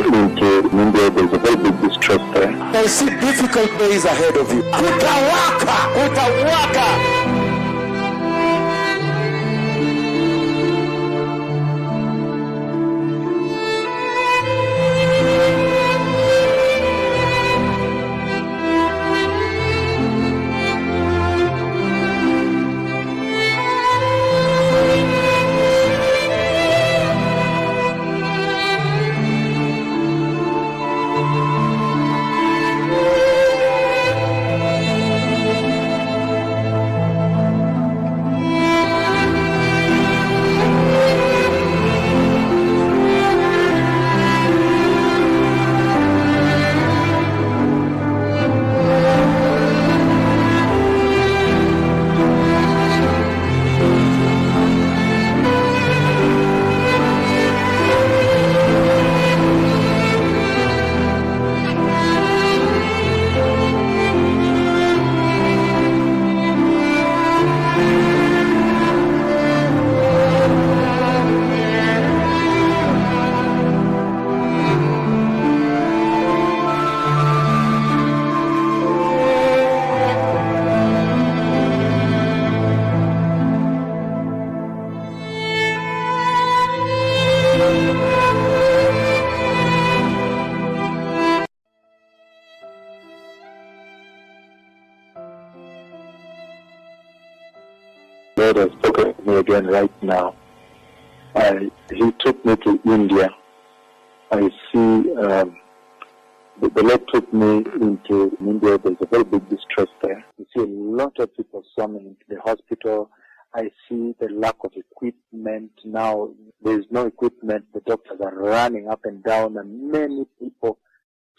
into India, there's a very big distress there. I see difficult days ahead of you. Kutawaka. Lord has spoken to me again right now. He took me to India. I see the Lord took me into India. There's a very big distress there. You see a lot of people swarming into the hospital. I see the lack of equipment now. There's no equipment. The doctors are running up and down, and many people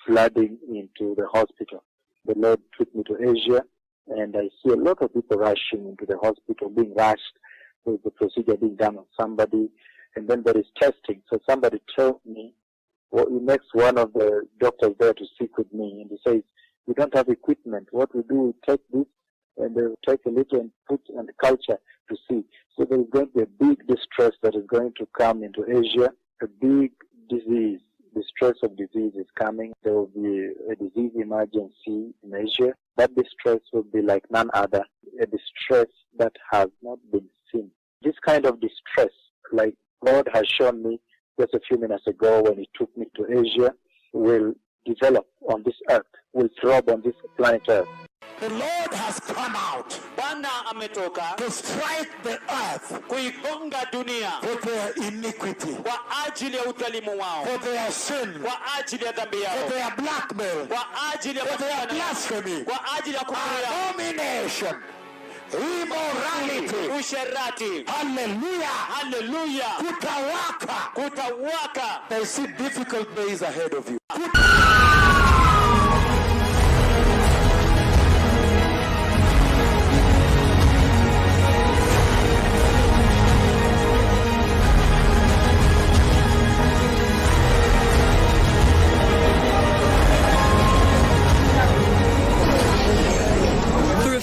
flooding into the hospital. The Lord took me to Asia, and I see a lot of people rushing into the hospital, being rushed. There's the procedure being done on somebody, and then there is testing. So somebody told me, well, he makes one of the doctors there to speak with me, and he says, we don't have equipment. What we do, we take this, and they will take a little and put in the culture to see. So there is going to be a big distress that is going to come into Asia, a big disease. The stress of disease is coming. There will be a disease emergency in Asia. That distress will be like none other, a distress that has not been seen. This kind of distress, like God has shown me just a few minutes ago when He took me to Asia, will develop on this earth, will throb on this planet Earth. The Lord has come out to strike the earth for their iniquity, for their sin, for their blackmail, for their blasphemy, abomination, immorality, hallelujah, kutawaka. They see difficult days ahead of you.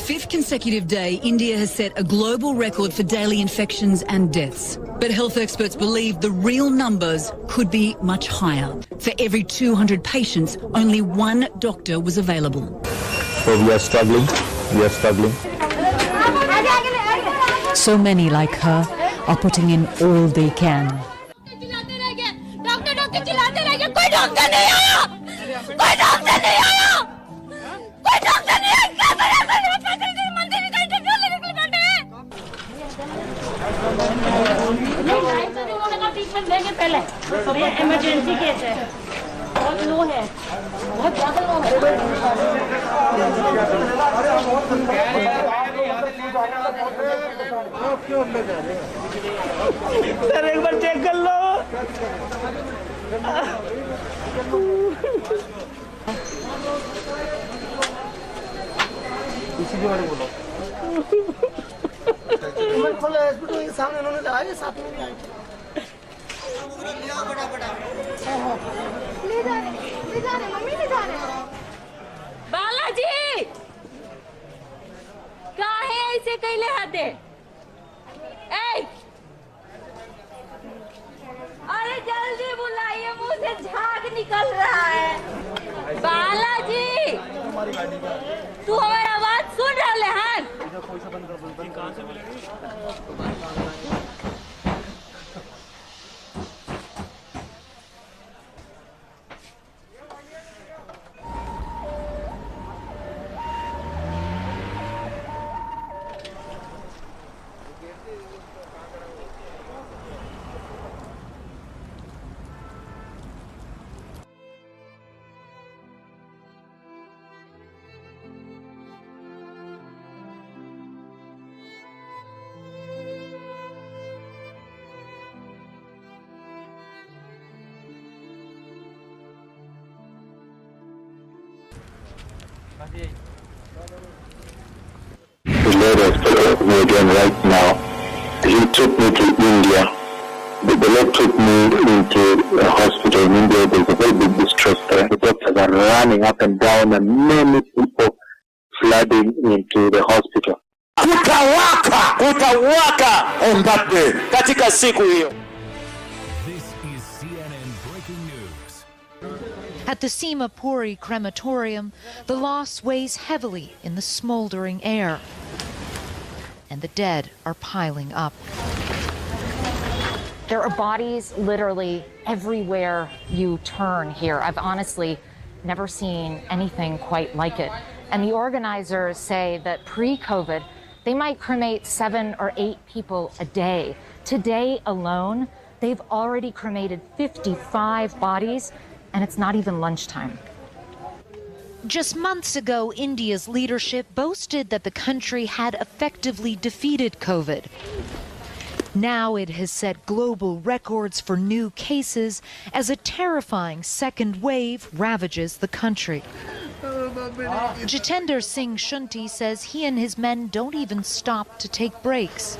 Fifth consecutive day, India has set a global record for daily infections and deaths. But health experts believe the real numbers could be much higher. For every 200 patients, only one doctor was available. So we are struggling. So many like her are putting in all they can. Emergency case है, बहुत लो है, बहुत ज्यादा लो है। Sir एक बार check कर लो। इसी के बारे में बोलो। खोला हॉस्पिटल के सामने उन्होंने आए साथ में भी आए थे। ले जा रहे मम्मी ले जा रहे बालाजी काहे ऐसे कैले हाथे अरे जल्दी बुलाइए मुंह से झाग निकल रहा है। बालाजी, तू हमारा आवाज सुन रहा है? The Lord has spoken to me again right now. He took me to India. The Lord took me into a hospital in India. There's a very big distress there. The doctors are running up and down and many people flooding into the hospital. Kutawaka on that day. Katika siku hiyo. This is CNN Breaking News. At the Seema Puri crematorium, the loss weighs heavily in the smoldering air, and the dead are piling up. There are bodies literally everywhere you turn here. I've honestly never seen anything quite like it. And the organizers say that pre-COVID, they might cremate 7 or 8 people a day. Today alone, they've already cremated 55 bodies, and it's not even lunchtime. Just months ago, India's leadership boasted that the country had effectively defeated COVID. Now it has set global records for new cases as a terrifying second wave ravages the country. Jitender Singh Shunti says he and his men don't even stop to take breaks.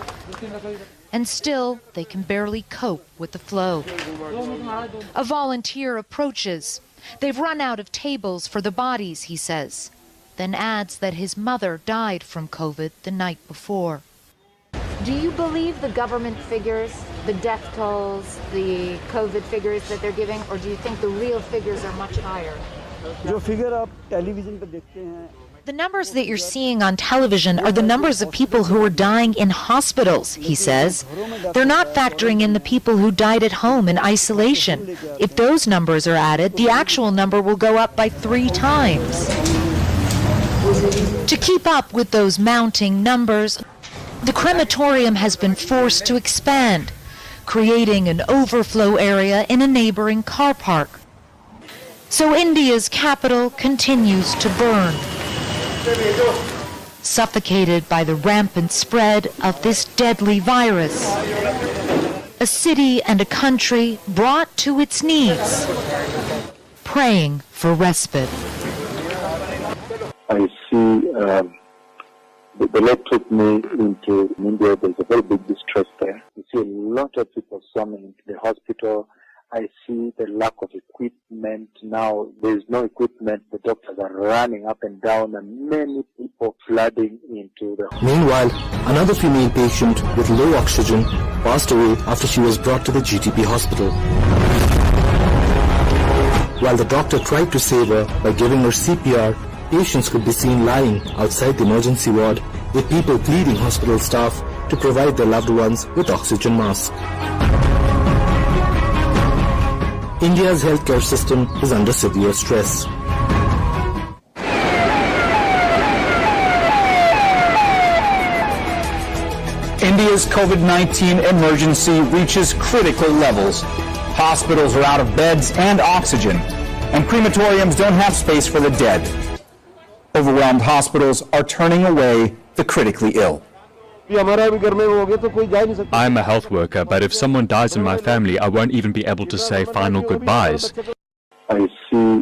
And still, they can barely cope with the flow. A volunteer approaches. They've run out of tables for the bodies, he says, then adds that his mother died from COVID the night before. Do you believe the government figures, the death tolls, the COVID figures that they're giving, or do you think the real figures are much higher? The numbers that you're seeing on television are the numbers of people who are dying in hospitals, he says. They're not factoring in the people who died at home in isolation. If those numbers are added, the actual number will go up by 3 times. To keep up with those mounting numbers, the crematorium has been forced to expand, creating an overflow area in a neighboring car park. So India's capital continues to burn, suffocated by the rampant spread of this deadly virus. A city and a country brought to its knees, praying for respite. I see the Lord took me into India. There's a very big distress there. You see a lot of people swarming into the hospital. I see the lack of equipment now. There's no equipment. The doctors are running up and down and many people flooding into the hospital. Meanwhile, another female patient with low oxygen passed away after she was brought to the GTP hospital. While the doctor tried to save her by giving her CPR, patients could be seen lying outside the emergency ward with people pleading hospital staff to provide their loved ones with oxygen masks. India's healthcare system is under severe stress. India's COVID-19 emergency reaches critical levels. Hospitals are out of beds and oxygen, and crematoriums don't have space for the dead. Overwhelmed hospitals are turning away the critically ill. I'm a health worker, but if someone dies in my family, I won't even be able to say final goodbyes. I see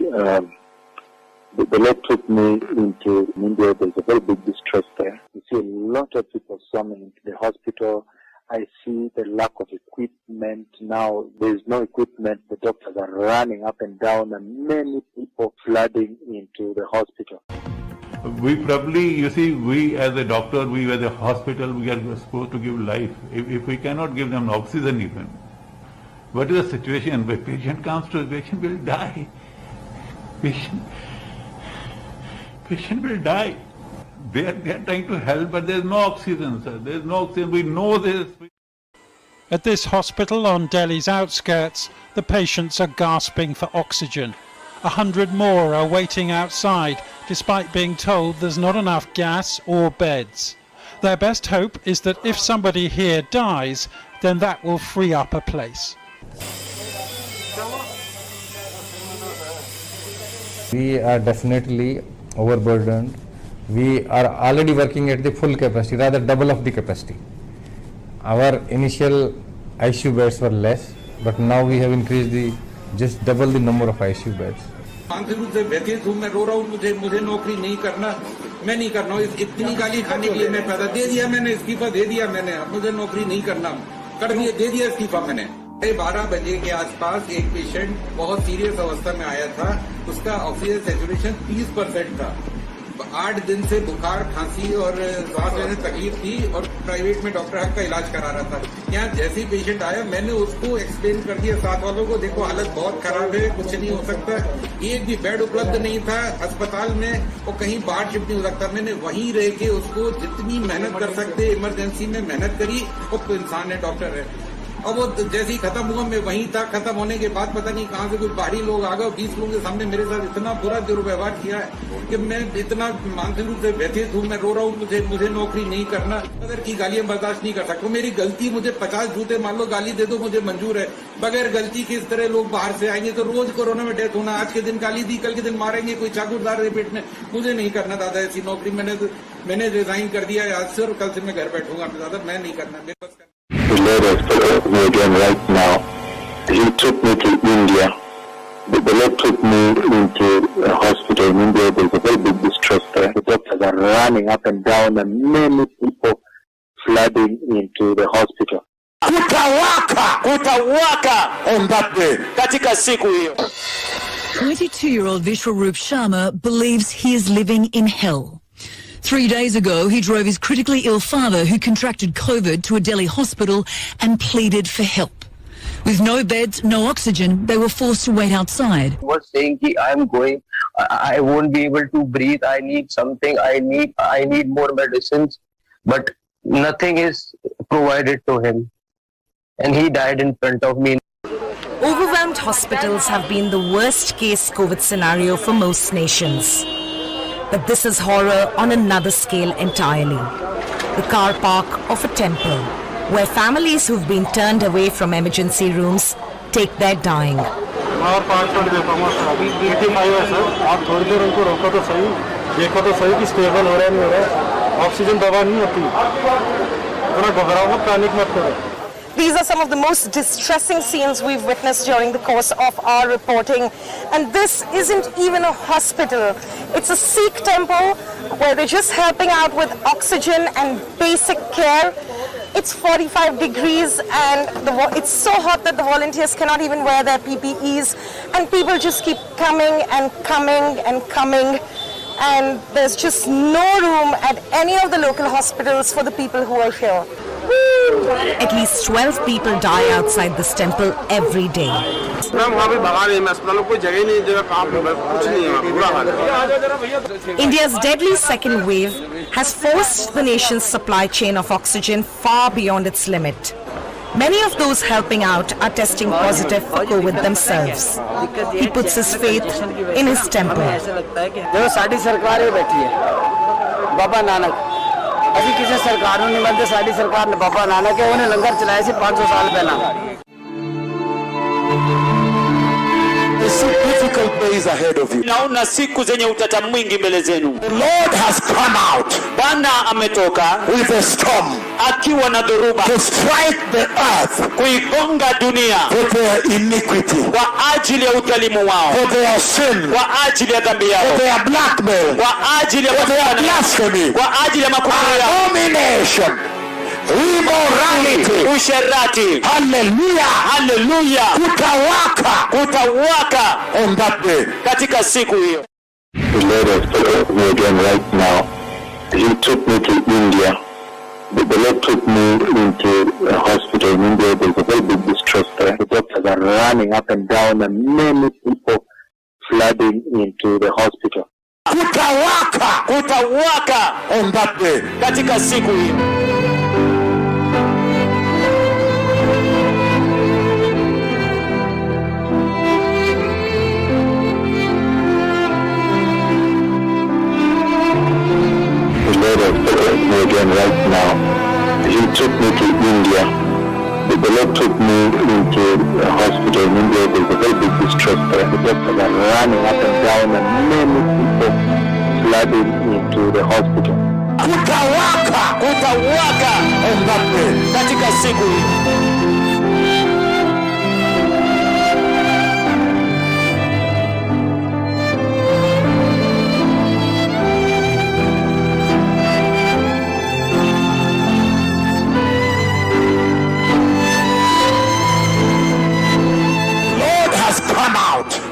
the Lord took me into India. There's a very big distress there. You see a lot of people swarming into the hospital. I see the lack of equipment now. There's no equipment. The doctors are running up and down and many people flooding into the hospital. We probably, you see, we as a doctor, we as a hospital, we are supposed to give life. If we cannot give them oxygen even, what is the situation? When patient comes to, the patient will die. Patient will die. They are trying to help, but there is no oxygen, sir. There is no oxygen. We know this. At this hospital on Delhi's outskirts, the patients are gasping for oxygen. 100 more are waiting outside, despite being told there's not enough gas or beds. Their best hope is that if somebody here dies, then that will free up a place. We are definitely overburdened. We are already working at the full capacity, rather double of the capacity. Our initial ICU beds were less, but now we have increased just double the number of ICU beds. मानसिक रूप से व्यथित हूँ, मैं रो रहा हूँ, मुझे नौकरी नहीं करना, मैं नहीं करना हूँ, इतनी गाली खाने के लिए मैं पैदा दे दिया, मैंने इस्तीफा दे दिया, मैंने मुझे नौकरी नहीं करना, कर दिया, दे दिया इस्तीफा मैंने। 12 बजे के आसपास एक पेशेंट बहुत सीरियस अवस्था में आया था, उसका ऑक्सीजन सैचुरेशन 30% था, 8 दिन से बुखार, खांसी और सांस लेने तकलीफ थी और प्राइवेट में डॉक्टर हक का इलाज करा रहा था। यहाँ जैसे ही पेशेंट आया, मैंने उसको एक्सप्लेन कर दिया साथ वालों को, देखो हालत बहुत खराब है, कुछ नहीं हो सकता, एक भी बेड उपलब्ध नहीं था अस्पताल में और कहीं बाहर शिफ्ट नहीं हो सकता। मैंने वहीं रह के उसको जितनी मेहनत कर सकते इमरजेंसी में मेहनत करी, और इंसान है, डॉक्टर है। और वो जैसे ही खत्म हुआ, मैं वहीं था, खत्म होने के बाद पता नहीं कहां से कुछ बाहरी लोग आ गए, 20 लोगों के सामने मेरे साथ इतना बुरा दुर्व्यवहार किया है कि मैं इतना मानसिक रूप से व्यथित हूँ, मैं रो रहा हूँ, मुझे नौकरी नहीं करना, अगर की गालियां बर्दाश्त नहीं कर सकता। मेरी गलती, मुझे 50 जूते मान लो गाली दे दो, मुझे मंजूर है, बगैर गलती के इस तरह लोग बाहर से आएंगे तो रोज कोरोना में डेथ होना, आज के दिन गाली दी, कल के दिन मारेंगे, कोई चाकूदार रहे पेट में, मुझे नहीं करना दादा ऐसी नौकरी। मैंने रिजाइन कर दिया है आज से और कल से मैं घर बैठूंगा दादा, मैं नहीं करना, मेरे पास। The Lord has spoken to me again right now. He took me to India. The Lord took me into a hospital in India. There's a very big distress there. The doctors are running up and down and many people flooding into the hospital. Kutawaka on that day. Katika siku hiyo. 22-year-old Vishwaroop Sharma believes he is living in hell. 3 days ago, he drove his critically ill father, who contracted COVID, to a Delhi hospital and pleaded for help. With no beds, no oxygen, they were forced to wait outside. He was saying that I'm going, I won't be able to breathe, I need something, I need more medicines, but nothing is provided to him. And he died in front of me. Overwhelmed hospitals have been the worst case COVID scenario for most nations. But this is horror on another scale entirely. The car park of a temple, where families who've been turned away from emergency rooms take their dying. These are some of the most distressing scenes we've witnessed during the course of our reporting. And this isn't even a hospital. It's a Sikh temple where they're just helping out with oxygen and basic care. It's 45 degrees and it's so hot that the volunteers cannot even wear their PPEs. And people just keep coming and coming and coming. And there's just no room at any of the local hospitals for the people who are here. At least 12 people die outside this temple every day. India's deadly second wave has forced the nation's supply chain of oxygen far beyond its limit. Many of those helping out are testing positive for COVID themselves. He puts his faith in his temple. ਅਸੀਂ ਕਿਸੇ ਸਰਕਾਰ ਨੂੰ ਨਹੀਂ ਮੰਨਦੇ ਸਾਡੀ ਸਰਕਾਰ ਨੇ ਬਾਬਾ ਨਾਨਕ ਹੈ ਉਹਨੇ ਲੰਗਰ ਚਲਾਇਆ ਸੀ 500 ਸਾਲ ਪਹਿਲਾਂ difficult days ahead of you. Naona siku zenye utata mwingi mbele zenu. The Lord has come out. Bwana ametoka with a storm. Akiwa na dhoruba. To strike the earth. Kuigonga dunia. For their iniquity. Kwa ajili ya udhalimu wao. For their sin. Kwa ajili ya dhambi yao. For their blackmail. Kwa ajili ya blasphemy. Kwa ajili ya makufuru yao. Abomination. Immorality. Usherati. Hallelujah. Hallelujah. Kutawaka on that day. Katika siku hiyo. The Lord has spoken to me again right now. He took me to India. The Lord took me into a hospital in India. There's a very big distress there. The doctors are running up and down and many people flooding into the hospital. Kutawaka on that day, katika siku hiyo. The Lord has taken me again right now. He took me to India. The Lord took me into a hospital in India. There's a very big distress there. The doctors are running up and down and many people flooding into the hospital. Kutawaka on that day, katika siku hiyo.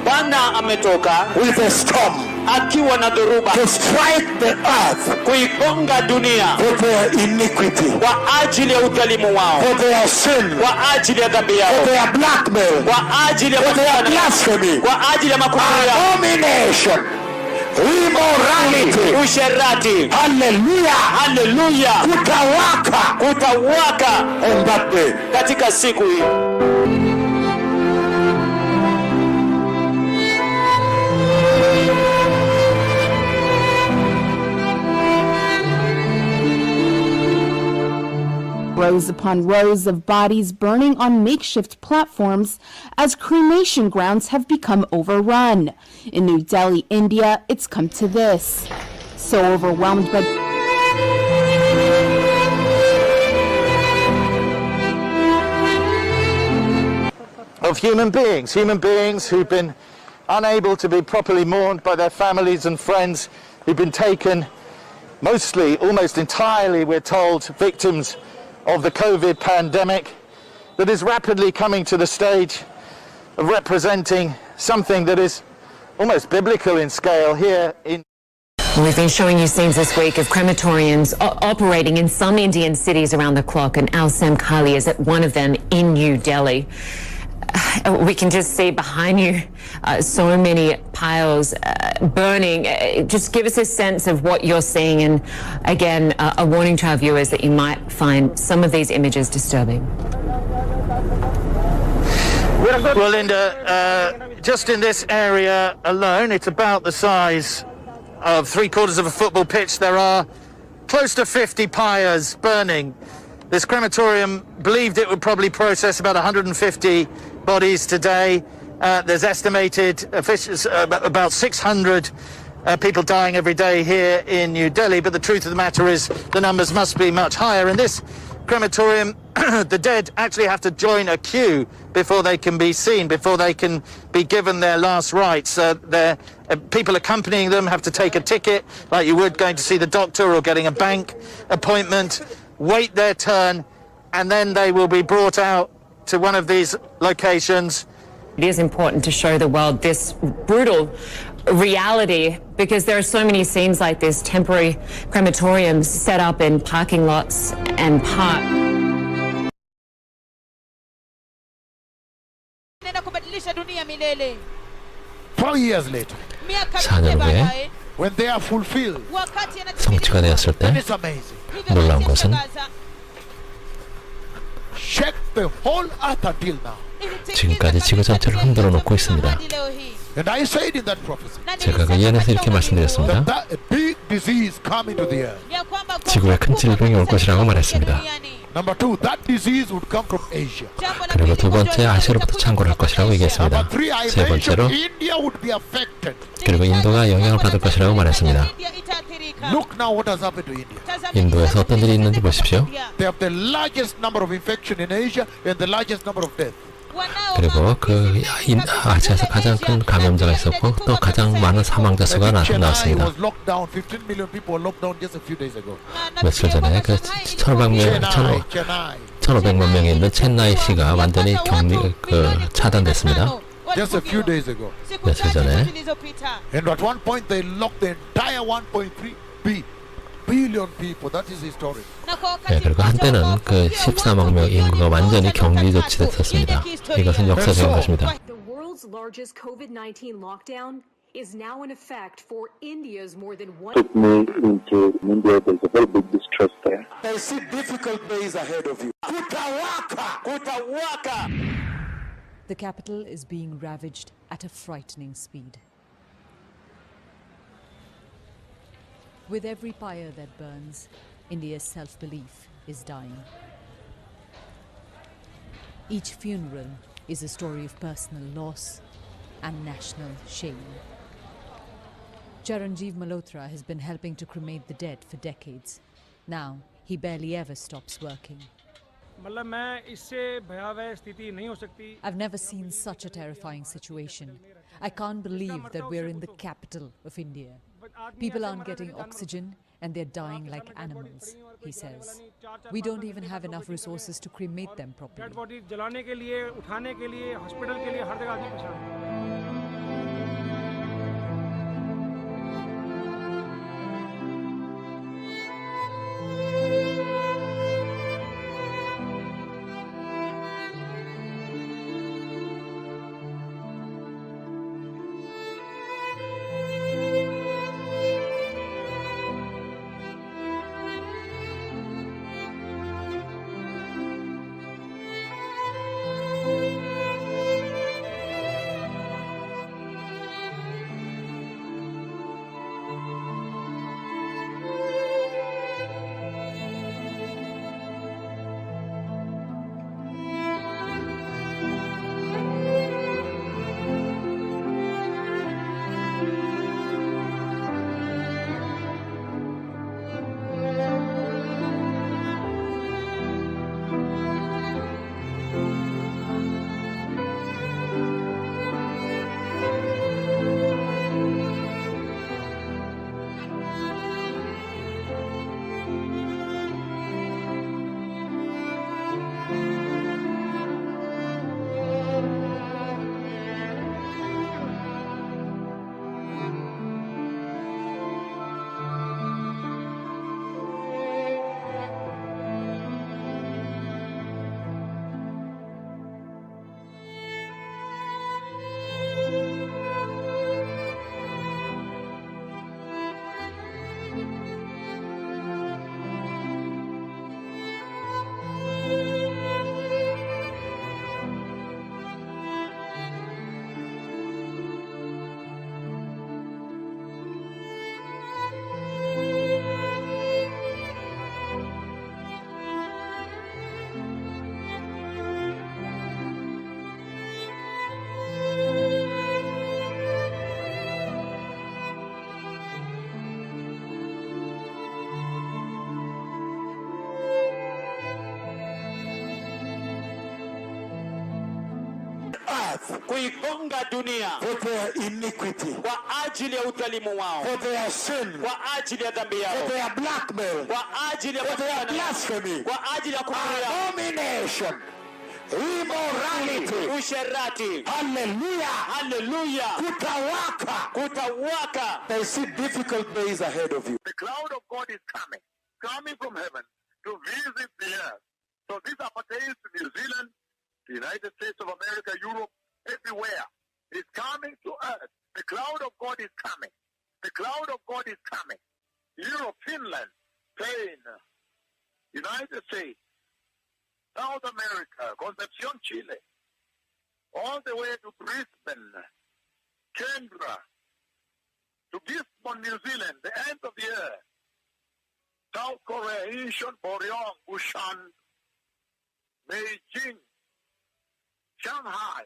Bwana ametoka with a storm akiwa na dhoruba to strike the earth kuigonga dunia for their iniquity, kwa ajili ya udhalimu wao, for their sin, kwa ajili ya dhambi yao, for their blackmail, kwa ajili ya for their blasphemy, kwa ajili ya makufuru yao, abomination, immorality, usherati. Hallelujah, hallelujah. Kutawaka on that day, katika siku hii. Rows upon rows of bodies burning on makeshift platforms as cremation grounds have become overrun. In New Delhi, India, it's come to this. So overwhelmed by of human beings who've been unable to be properly mourned by their families and friends, who've been taken mostly, almost entirely, we're told, victims of the COVID pandemic that is rapidly coming to the stage of representing something that is almost biblical in scale here in. We've been showing you scenes this week of crematoriums operating in some Indian cities around the clock, and Al Samkali is at one of them in New Delhi. We can just see behind you so many piles burning. Just give us a sense of what you're seeing, and again, a warning to our viewers that you might find some of these images disturbing. Well, Linda, just in this area alone, it's about the size of 3/4 of a football pitch. There are close to 50 pyres burning. This crematorium believed it would probably process about 150 bodies today. There's estimated about 600 people dying every day here in New Delhi, but the truth of the matter is the numbers must be much higher. In this crematorium, the dead actually have to join a queue before they can be seen, before they can be given their last rites. People accompanying them have to take a ticket, like you would going to see the doctor or getting a bank appointment, wait their turn, and then they will be brought out to one of these locations. It is important to show the world this brutal reality, because there are so many scenes like this, temporary crematoriums set up in parking lots and parks. 4 years later, 4년 후에 when they are fulfilled, 성취가 되었을 때 that is amazing. 놀라운 것은 Shake the whole earth until now. 지금까지 지구 전체를 흔들어 놓고 있습니다. And I said in that prophecy, 제가 그 예언에서 이렇게 말씀드렸습니다. that a big disease come into the earth. 지구에 큰 질병이 올 것이라고 말했습니다. Number 2, that disease would come from Asia. 그리고 두 번째, 아시아로부터 창궐할 것이라고 얘기했습니다. 세 번째로, India would be affected. 그리고 인도가 영향을 받을 것이라고 말했습니다. Look now what has happened to India. 인도에서 어떤 일이 있는지 보십시오. They have the largest number of infection in Asia and the largest number of deaths. 그리고 그 아시아에서 가장 큰 감염자가 있었고 또 가장 많은 사망자 수가 나왔습니다. 며칠 전에 그 1,500만 명이 있는 첸나이시가 완전히 차단됐습니다. Just a few days ago. 며칠 전에. And at one point they locked the entire 1.3 billion people. That is historic. 네, 그리고 한때는 그 14만 명 인구가 완전히 격리 조치됐었습니다. 이것은 역사적인 것입니다. The world's largest COVID-19 lockdown is now in effect for India's more than one. Took me into India. There's a very big distress there. I see difficult days ahead of you. Kutawaka! Kutawaka! The capital is being ravaged at a frightening speed. With every pyre that burns, India's self-belief is dying. Each funeral is a story of personal loss and national shame. Charanjeev Malhotra has been helping to cremate the dead for decades. Now, he barely ever stops working. I've never seen such a terrifying situation. I can't believe that we're in the capital of India. People aren't getting oxygen and they're dying like animals, he says. We don't even have enough resources to cremate them properly. kuigonga dunia for their iniquity, kwa ajili ya udhalimu wao, for their sin, kwa ajili ya dhambi yao, for their blackmail, kwa ajili ya for their blasphemy, kwa ajili ya kufuria, abomination, immorality, usherati. Hallelujah, hallelujah, kutawaka, kutawaka. They see difficult days ahead of you. The cloud of God is coming from heaven to visit the earth. So this appertains to New Zealand, the United States of America, Europe, everywhere. It's coming to earth. The cloud of God is coming. The cloud of God is coming. Europe, Finland, Spain, United States, South America, Concepcion, Chile, all the way to Brisbane, Canberra, to Gisborne, New Zealand, the end of the earth, South Korea, Incheon, Boryong, Busan, Beijing, Shanghai,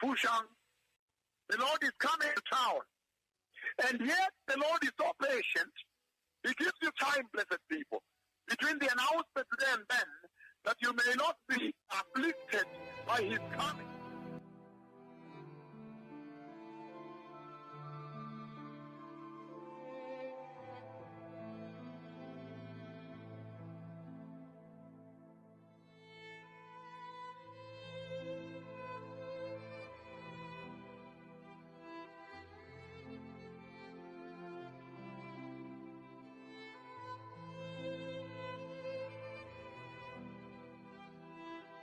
Fushan. The Lord is coming to town. And yet the Lord is so patient. He gives you time, blessed people, between the announcement today and then, that you may not be afflicted by his coming.